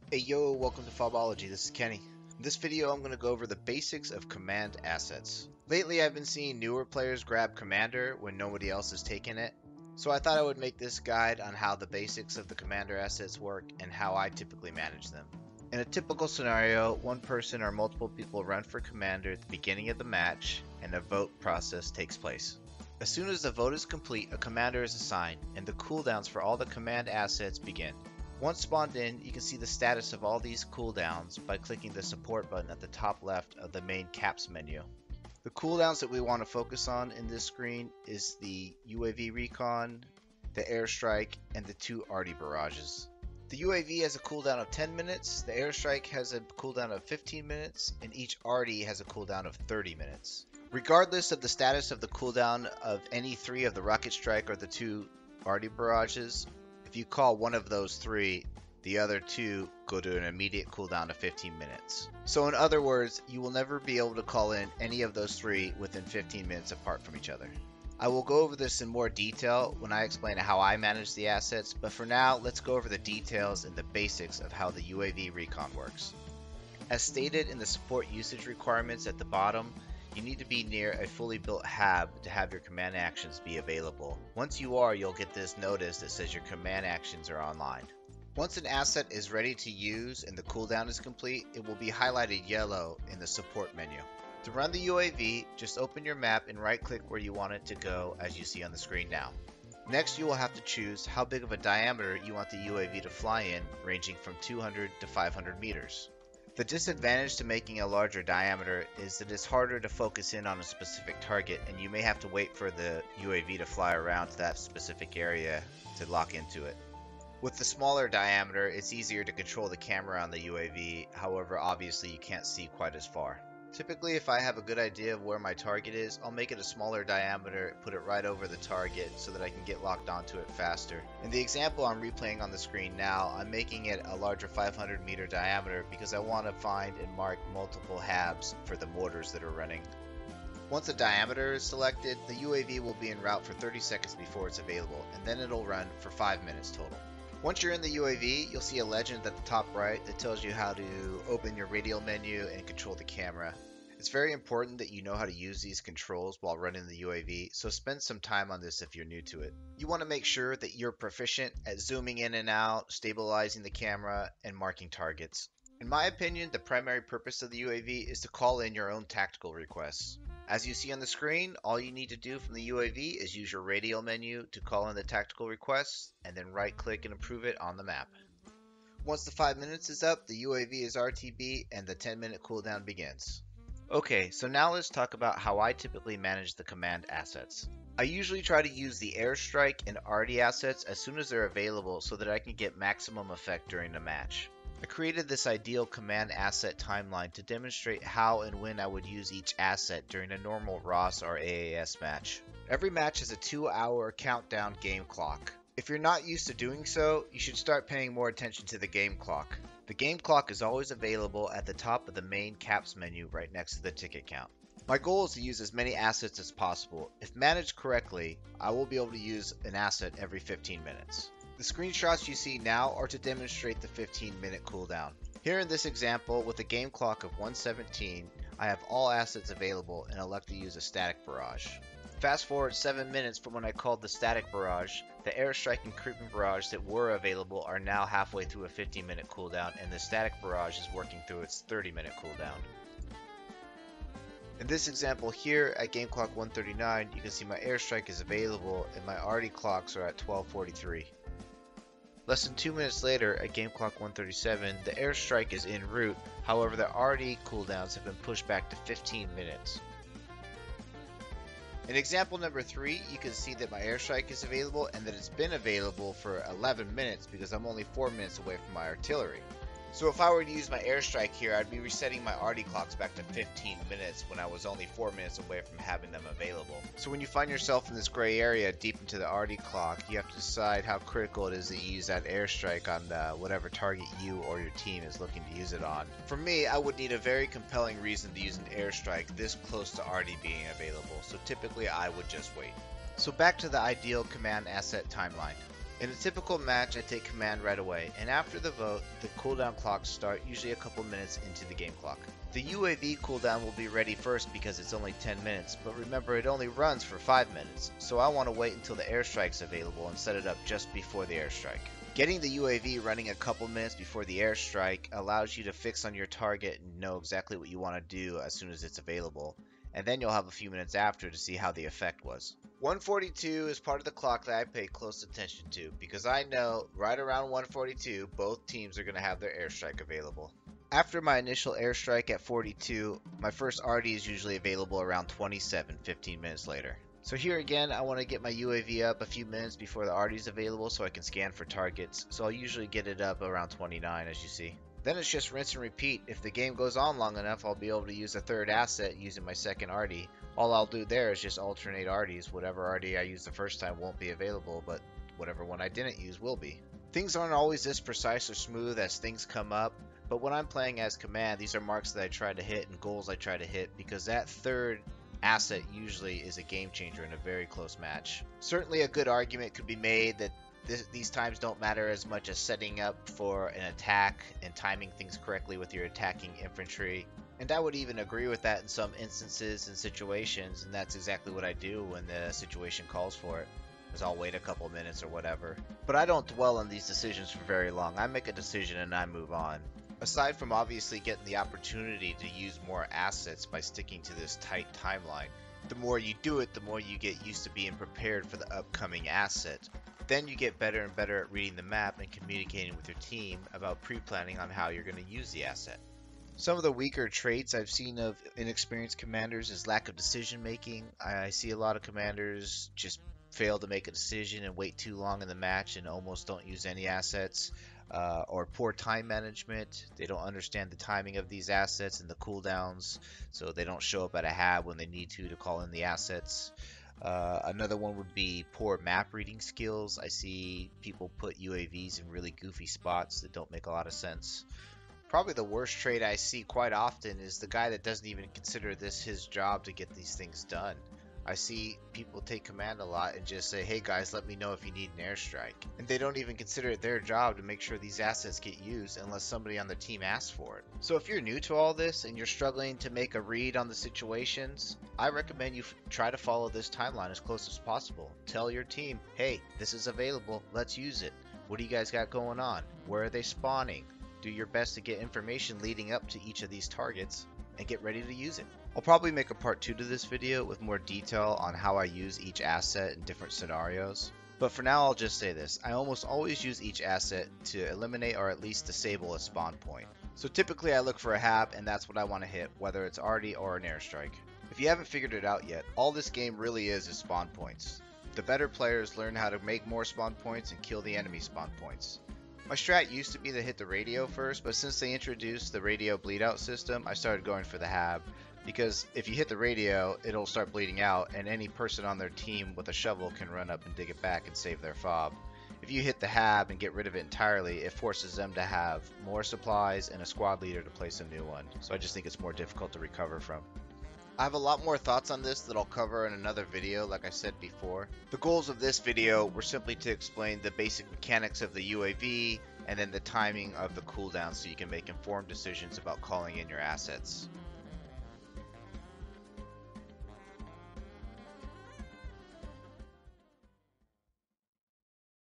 Hey yo, welcome to Fobology, this is Kenny. In this video I'm going to go over the basics of command assets. Lately I've been seeing newer players grab commander when nobody else is taking it, so I thought I would make this guide on how the basics of the commander assets work and how I typically manage them. In a typical scenario, one person or multiple people run for commander at the beginning of the match and a vote process takes place. As soon as the vote is complete, a commander is assigned and the cooldowns for all the command assets begin. Once spawned in, you can see the status of all these cooldowns by clicking the support button at the top left of the main caps menu. The cooldowns that we want to focus on in this screen is the UAV recon, the airstrike, and the two arty barrages. The UAV has a cooldown of 10 minutes, the airstrike has a cooldown of 15 minutes, and each arty has a cooldown of 30 minutes. Regardless of the status of the cooldown of any three of the rocket strike or the two arty barrages, if you call one of those three, the other two go to an immediate cooldown of 15 minutes. So in other words, you will never be able to call in any of those three within 15 minutes apart from each other. I will go over this in more detail when I explain how I manage the assets, but for now, let's go over the details and the basics of how the UAV recon works. As stated in the support usage requirements at the bottom, you need to be near a fully built hab to have your command actions be available. Once you are, you'll get this notice that says your command actions are online. Once an asset is ready to use and the cooldown is complete, it will be highlighted yellow in the support menu. To run the UAV, just open your map and right click where you want it to go as you see on the screen now. Next, you will have to choose how big of a diameter you want the UAV to fly in, ranging from 200 to 500 meters. The disadvantage to making a larger diameter is that it's harder to focus in on a specific target and you may have to wait for the UAV to fly around to that specific area to lock into it. With the smaller diameter, it's easier to control the camera on the UAV, however obviously you can't see quite as far. Typically, if I have a good idea of where my target is, I'll make it a smaller diameter, put it right over the target so that I can get locked onto it faster. In the example I'm replaying on the screen now, I'm making it a larger 500 meter diameter because I want to find and mark multiple habs for the mortars that are running. Once the diameter is selected, the UAV will be en route for 30 seconds before it's available, and then it'll run for 5 minutes total. Once you're in the UAV, you'll see a legend at the top right that tells you how to open your radial menu and control the camera. It's very important that you know how to use these controls while running the UAV, so spend some time on this if you're new to it. You want to make sure that you're proficient at zooming in and out, stabilizing the camera, and marking targets. In my opinion, the primary purpose of the UAV is to call in your own tactical requests. As you see on the screen, all you need to do from the UAV is use your radial menu to call in the tactical requests, and then right click and approve it on the map. Once the 5 minutes is up, the UAV is RTB and the 10-minute cooldown begins. Okay, so now let's talk about how I typically manage the command assets. I usually try to use the airstrike and arty assets as soon as they're available so that I can get maximum effect during the match. I created this ideal command asset timeline to demonstrate how and when I would use each asset during a normal ROS or AAS match. Every match has a 2-hour countdown game clock. If you're not used to doing so, you should start paying more attention to the game clock. The game clock is always available at the top of the main caps menu right next to the ticket count. My goal is to use as many assets as possible. If managed correctly, I will be able to use an asset every 15 minutes. The screenshots you see now are to demonstrate the 15-minute cooldown. Here in this example, with a game clock of 117, I have all assets available and elect to use a static barrage. Fast forward 7 minutes from when I called the static barrage, the airstrike and creeping barrage that were available are now halfway through a 15-minute cooldown and the static barrage is working through its 30-minute cooldown. In this example here, at game clock 139, you can see my airstrike is available and my arty clocks are at 12:43. Less than 2 minutes later, at game clock 137, the airstrike is en route, however the arty cooldowns have been pushed back to 15 minutes. In example number 3, you can see that my airstrike is available and that it's been available for 11 minutes because I'm only 4 minutes away from my artillery. So if I were to use my airstrike here, I'd be resetting my arty clocks back to 15 minutes when I was only 4 minutes away from having them available. So when you find yourself in this gray area deep into the arty clock, you have to decide how critical it is that you use that airstrike on whatever target you or your team is looking to use it on. For me, I would need a very compelling reason to use an airstrike this close to arty being available, so typically I would just wait. So back to the ideal command asset timeline. In a typical match, I take command right away, and after the vote, the cooldown clocks start usually a couple minutes into the game clock. The UAV cooldown will be ready first because it's only 10 minutes, but remember it only runs for 5 minutes, so I want to wait until the airstrike's available and set it up just before the airstrike. Getting the UAV running a couple minutes before the airstrike allows you to fix on your target and know exactly what you want to do as soon as it's available, and then you'll have a few minutes after to see how the effect was. 142 is part of the clock that I pay close attention to because I know right around 142 both teams are going to have their airstrike available. After my initial airstrike at 42, my first RD is usually available around 27, 15 minutes later. So here again, I want to get my UAV up a few minutes before the RD is available so I can scan for targets, so I'll usually get it up around 29 as you see. Then it's just rinse and repeat. If the game goes on long enough, I'll be able to use a third asset using my second RD. All I'll do there is just alternate RDs. Whatever RD I used the first time won't be available, but whatever one I didn't use will be. Things aren't always this precise or smooth as things come up, but when I'm playing as command, these are marks that I try to hit and goals I try to hit because that third asset usually is a game changer in a very close match. Certainly a good argument could be made that these times don't matter as much as setting up for an attack and timing things correctly with your attacking infantry. And I would even agree with that in some instances and situations, and that's exactly what I do when the situation calls for it. Is I'll wait a couple minutes or whatever. But I don't dwell on these decisions for very long. I make a decision and I move on. Aside from obviously getting the opportunity to use more assets by sticking to this tight timeline, the more you do it, the more you get used to being prepared for the upcoming asset. Then you get better and better at reading the map and communicating with your team about pre-planning on how you're going to use the asset. Some of the weaker traits I've seen of inexperienced commanders is lack of decision making. I see a lot of commanders just fail to make a decision and wait too long in the match and almost don't use any assets. Or poor time management. They don't understand the timing of these assets and the cooldowns, so they don't show up at a hab when they need to call in the assets. Another one would be poor map reading skills. I see people put UAVs in really goofy spots that don't make a lot of sense. Probably the worst trait I see quite often is the guy that doesn't even consider this his job to get these things done. I see people take command a lot and just say, hey guys, let me know if you need an airstrike. And they don't even consider it their job to make sure these assets get used unless somebody on the team asks for it. So if you're new to all this and you're struggling to make a read on the situations, I recommend you try to follow this timeline as close as possible. Tell your team, hey, this is available, let's use it. What do you guys got going on? Where are they spawning? Do your best to get information leading up to each of these targets and get ready to use it. I'll probably make a part 2 to this video with more detail on how I use each asset in different scenarios. But for now I'll just say this, I almost always use each asset to eliminate or at least disable a spawn point. So typically I look for a hab and that's what I want to hit, whether it's RD or an airstrike. If you haven't figured it out yet, all this game really is spawn points. The better players learn how to make more spawn points and kill the enemy spawn points. My strat used to be to hit the radio first, but since they introduced the radio bleed out system, I started going for the hab. Because if you hit the radio, it'll start bleeding out, and any person on their team with a shovel can run up and dig it back and save their fob. If you hit the hab and get rid of it entirely, it forces them to have more supplies and a squad leader to place a new one. So I just think it's more difficult to recover from. I have a lot more thoughts on this that I'll cover in another video like I said before. The goals of this video were simply to explain the basic mechanics of the UAV and then the timing of the cooldown so you can make informed decisions about calling in your assets.